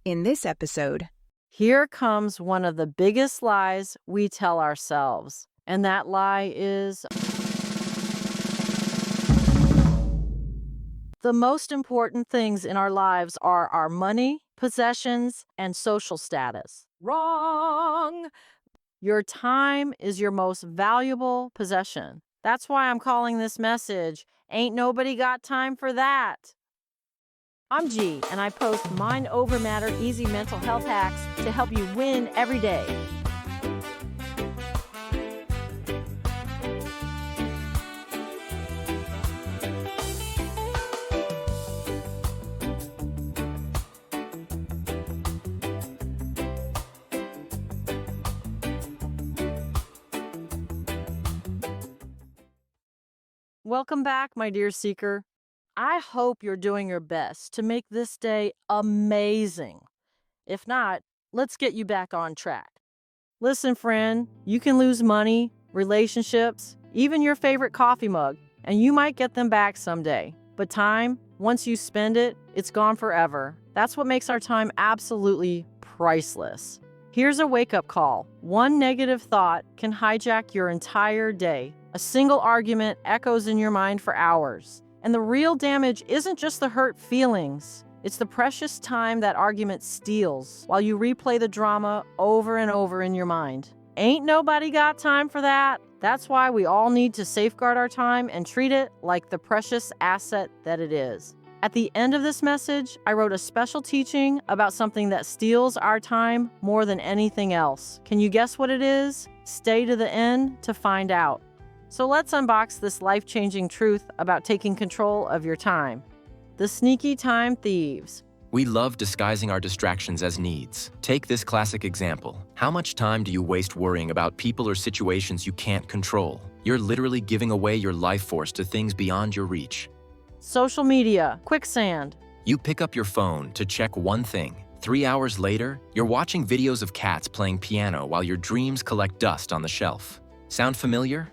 In this episode, Here comes one of the biggest lies we tell ourselves. And that lie is the most important things in our lives are our money, possessions, and social status. Wrong! Your time is your most valuable possession. That's why I'm calling this message, Ain't Nobody Got Time for That. I'm G, and I post mind over matter easy mental health hacks to help you win every day. Welcome back, my dear seeker. I hope you're doing your best to make this day amazing. If not, let's get you back on track. Listen, friend, you can lose money, relationships, even your favorite coffee mug, and you might get them back someday. But time, once you spend it, it's gone forever. That's what makes our time absolutely priceless. Here's a wake-up call. One negative thought can hijack your entire day. A single argument echoes in your mind for hours. And the real damage isn't just the hurt feelings. It's the precious time that argument steals while you replay the drama over and over in your mind. Ain't nobody got time for that. That's why we all need to safeguard our time and treat it like the precious asset that it is. At the end of this message, I wrote a special teaching about something that steals our time more than anything else. Can you guess what it is? Stay to the end to find out. So let's unbox this life-changing truth about taking control of your time. The sneaky time thieves. We love disguising our distractions as needs. Take this classic example. How much time do you waste worrying about people or situations you can't control? You're literally giving away your life force to things beyond your reach. Social media, quicksand. You pick up your phone to check one thing. 3 hours later, you're watching videos of cats playing piano while your dreams collect dust on the shelf. Sound familiar?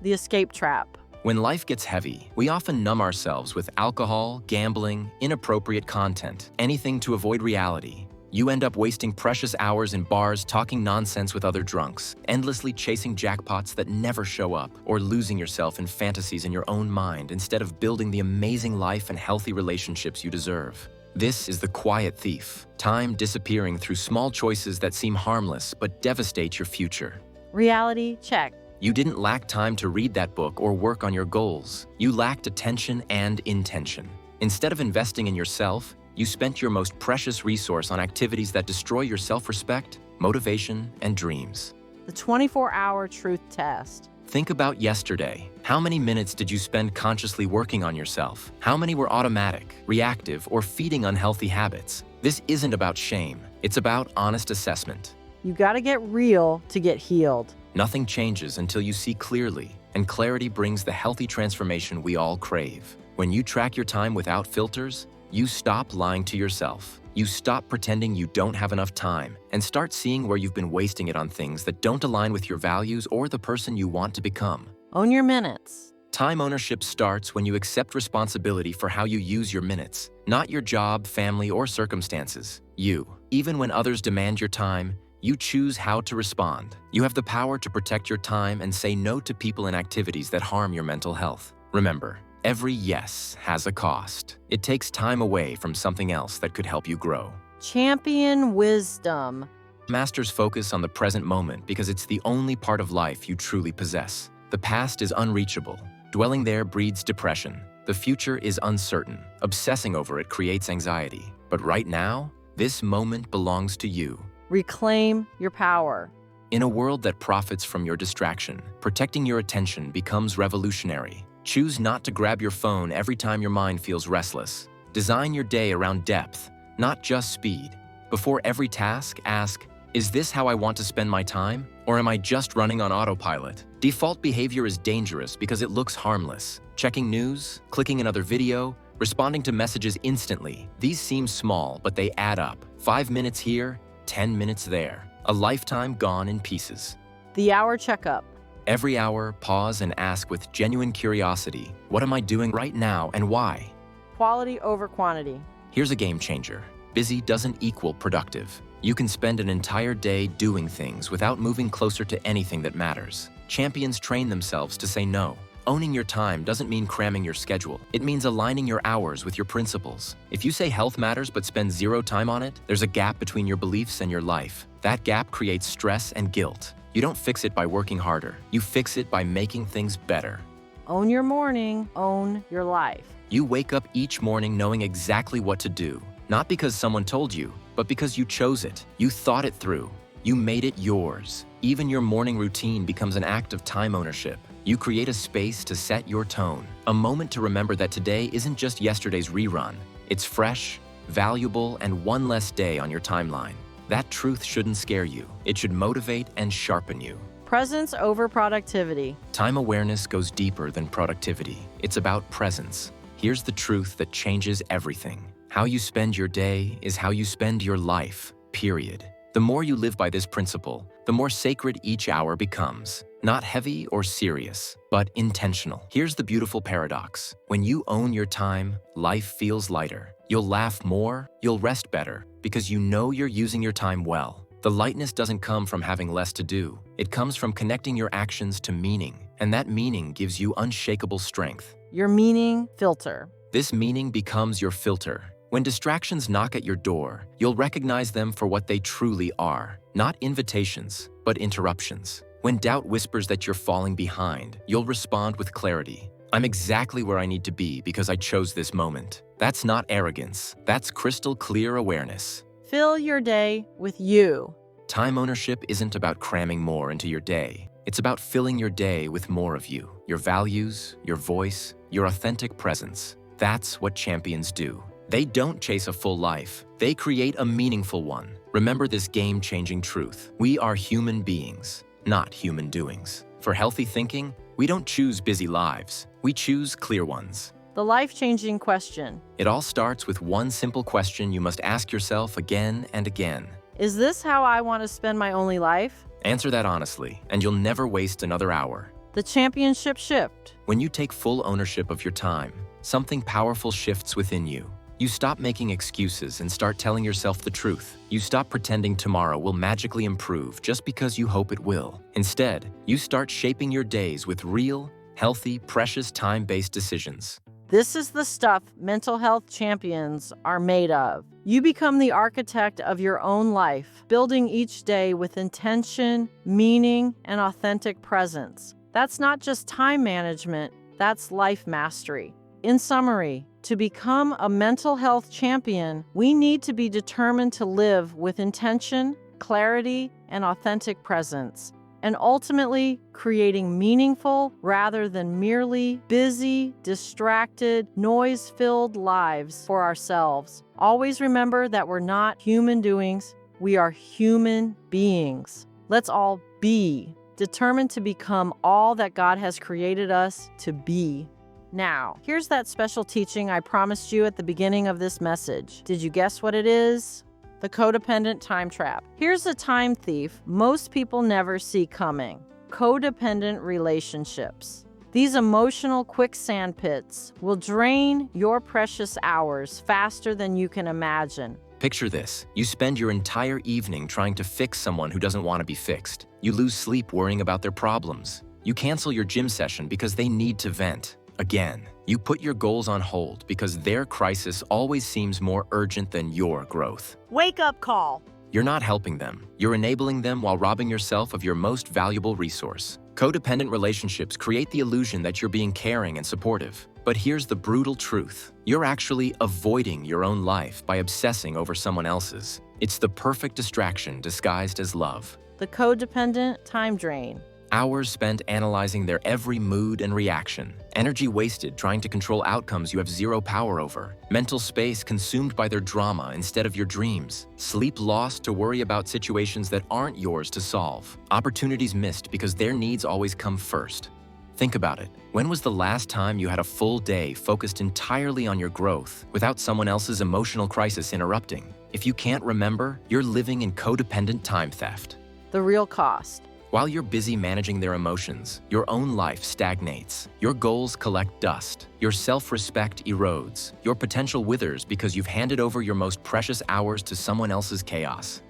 The escape trap. When life gets heavy, we often numb ourselves with alcohol, gambling, inappropriate content, anything to avoid reality. You end up wasting precious hours in bars talking nonsense with other drunks, endlessly chasing jackpots that never show up, or losing yourself in fantasies in your own mind instead of building the amazing life and healthy relationships you deserve. This is the quiet thief, time disappearing through small choices that seem harmless but devastate your future. Reality check. You didn't lack time to read that book or work on your goals. You lacked attention and intention. Instead of investing in yourself, you spent your most precious resource on activities that destroy your self-respect, motivation, and dreams. The 24-hour truth test. Think about yesterday. How many minutes did you spend consciously working on yourself? How many were automatic, reactive, or feeding unhealthy habits? This isn't about shame. It's about honest assessment. You gotta get real to get healed. Nothing changes until you see clearly, and clarity brings the healthy transformation we all crave. When you track your time without filters, you stop lying to yourself. You stop pretending you don't have enough time and start seeing where you've been wasting it on things that don't align with your values or the person you want to become. Own your minutes. Time ownership starts when you accept responsibility for how you use your minutes, not your job, family, or circumstances. You, even when others demand your time, you choose how to respond. You have the power to protect your time and say no to people and activities that harm your mental health. Remember, every yes has a cost. It takes time away from something else that could help you grow. Champion wisdom. Masters focus on the present moment because it's the only part of life you truly possess. The past is unreachable. Dwelling there breeds depression. The future is uncertain. Obsessing over it creates anxiety. But right now, this moment belongs to you. Reclaim your power. In a world that profits from your distraction, protecting your attention becomes revolutionary. Choose not to grab your phone every time your mind feels restless. Design your day around depth, not just speed. Before every task, ask, is this how I want to spend my time? Or am I just running on autopilot? Default behavior is dangerous because it looks harmless. Checking news, clicking another video, responding to messages instantly. These seem small, but they add up. 5 minutes here, 10 minutes there. A lifetime gone in pieces. The hour checkup. Every hour, pause and ask with genuine curiosity, what am I doing right now and why? Quality over quantity. Here's a game changer. Busy doesn't equal productive. You can spend an entire day doing things without moving closer to anything that matters. Champions train themselves to say no. Owning your time doesn't mean cramming your schedule. It means aligning your hours with your principles. If you say health matters but spend zero time on it, there's a gap between your beliefs and your life. That gap creates stress and guilt. You don't fix it by working harder. You fix it by making things better. Own your morning, own your life. You wake up each morning knowing exactly what to do, not because someone told you, but because you chose it. You thought it through. You made it yours. Even your morning routine becomes an act of time ownership. You create a space to set your tone, a moment to remember that today isn't just yesterday's rerun. It's fresh, valuable, and one less day on your timeline. That truth shouldn't scare you. It should motivate and sharpen you. Presence over productivity. Time awareness goes deeper than productivity. It's about presence. Here's the truth that changes everything. How you spend your day is how you spend your life, period. The more you live by this principle, the more sacred each hour becomes. Not heavy or serious, but intentional. Here's the beautiful paradox. When you own your time, life feels lighter. You'll laugh more, you'll rest better, because you know you're using your time well. The lightness doesn't come from having less to do. It comes from connecting your actions to meaning, and that meaning gives you unshakable strength. Your meaning filter. This meaning becomes your filter. When distractions knock at your door, you'll recognize them for what they truly are. Not invitations, but interruptions. When doubt whispers that you're falling behind, you'll respond with clarity. I'm exactly where I need to be because I chose this moment. That's not arrogance. That's crystal clear awareness. Fill your day with you. Time ownership isn't about cramming more into your day. It's about filling your day with more of you. Your values, your voice, your authentic presence. That's what champions do. They don't chase a full life. They create a meaningful one. Remember this game-changing truth. We are human beings, not human doings. For healthy thinking, we don't choose busy lives. We choose clear ones. The life-changing question. It all starts with one simple question you must ask yourself again and again. Is this how I want to spend my only life? Answer that honestly, and you'll never waste another hour. The championship shift. When you take full ownership of your time, something powerful shifts within you. You stop making excuses and start telling yourself the truth. You stop pretending tomorrow will magically improve just because you hope it will. Instead, you start shaping your days with real, healthy, precious time-based decisions. This is the stuff mental health champions are made of. You become the architect of your own life, building each day with intention, meaning, and authentic presence. That's not just time management, that's life mastery. In summary, to become a mental health champion, we need to be determined to live with intention, clarity, and authentic presence, and ultimately creating meaningful rather than merely busy, distracted, noise-filled lives for ourselves. Always remember that we're not human doings, we are human beings. Let's all be determined to become all that God has created us to be. Now, here's that special teaching I promised you at the beginning of this message. Did you guess what it is? The codependent time trap. Here's a time thief most people never see coming. Codependent relationships. These emotional quicksand pits will drain your precious hours faster than you can imagine. Picture this. You spend your entire evening trying to fix someone who doesn't want to be fixed. You lose sleep worrying about their problems. You cancel your gym session because they need to vent. Again, you put your goals on hold because their crisis always seems more urgent than your growth. Wake up call. You're not helping them. You're enabling them while robbing yourself of your most valuable resource. Codependent relationships create the illusion that you're being caring and supportive. But here's the brutal truth. You're actually avoiding your own life by obsessing over someone else's. It's the perfect distraction disguised as love. The codependent time drain. Hours spent analyzing their every mood and reaction. Energy wasted trying to control outcomes you have zero power over. Mental space consumed by their drama instead of your dreams. Sleep lost to worry about situations that aren't yours to solve. Opportunities missed because their needs always come first. Think about it. When was the last time you had a full day focused entirely on your growth without someone else's emotional crisis interrupting? If you can't remember, you're living in codependent time theft. The real cost. While you're busy managing their emotions, your own life stagnates. Your goals collect dust. Your self-respect erodes. Your potential withers because you've handed over your most precious hours to someone else's chaos.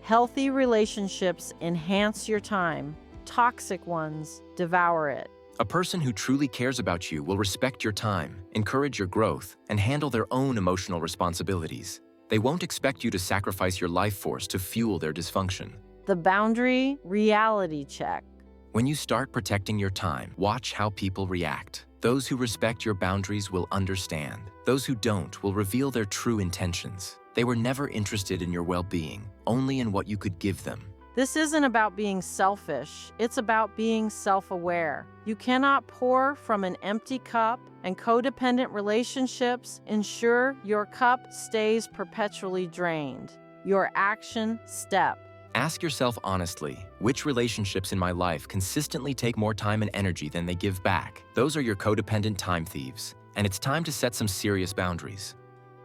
Healthy relationships enhance your time. Toxic ones devour it. A person who truly cares about you will respect your time, encourage your growth, and handle their own emotional responsibilities. They won't expect you to sacrifice your life force to fuel their dysfunction. The boundary reality check. When you start protecting your time, watch how people react. Those who respect your boundaries will understand. Those who don't will reveal their true intentions. They were never interested in your well-being, only in what you could give them. This isn't about being selfish, it's about being self-aware. You cannot pour from an empty cup, and codependent relationships ensure your cup stays perpetually drained. Your action step. Ask yourself honestly, which relationships in my life consistently take more time and energy than they give back? Those are your codependent time thieves, and it's time to set some serious boundaries.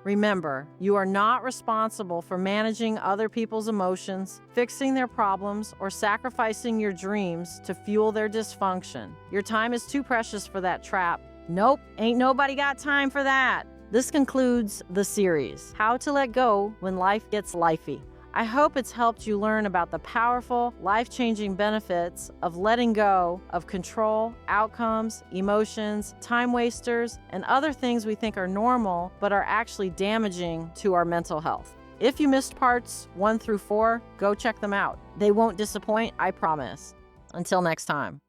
Remember, you are not responsible for managing other people's emotions, fixing their problems, or sacrificing your dreams to fuel their dysfunction. Your time is too precious for that trap. Nope, ain't nobody got time for that. This concludes the series, How to Let Go When Life Gets Lifey. I hope it's helped you learn about the powerful, life-changing benefits of letting go of control, outcomes, emotions, time wasters, and other things we think are normal but are actually damaging to our mental health. If you missed parts 1 through 4, go check them out. They won't disappoint, I promise. Until next time.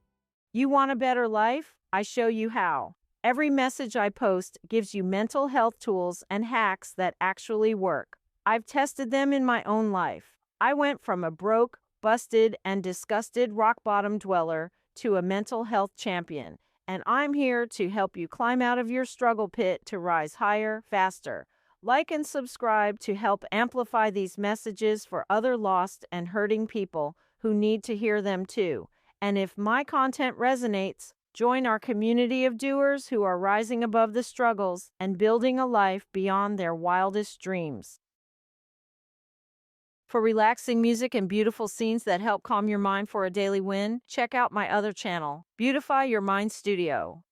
You want a better life? I show you how. Every message I post gives you mental health tools and hacks that actually work. I've tested them in my own life. I went from a broke, busted, and disgusted rock-bottom dweller to a mental health champion, and I'm here to help you climb out of your struggle pit to rise higher, faster. Like and subscribe to help amplify these messages for other lost and hurting people who need to hear them too. And if my content resonates, join our community of doers who are rising above the struggles and building a life beyond their wildest dreams. For relaxing music and beautiful scenes that help calm your mind for a daily win, check out my other channel, Beautify Your Mind Studio.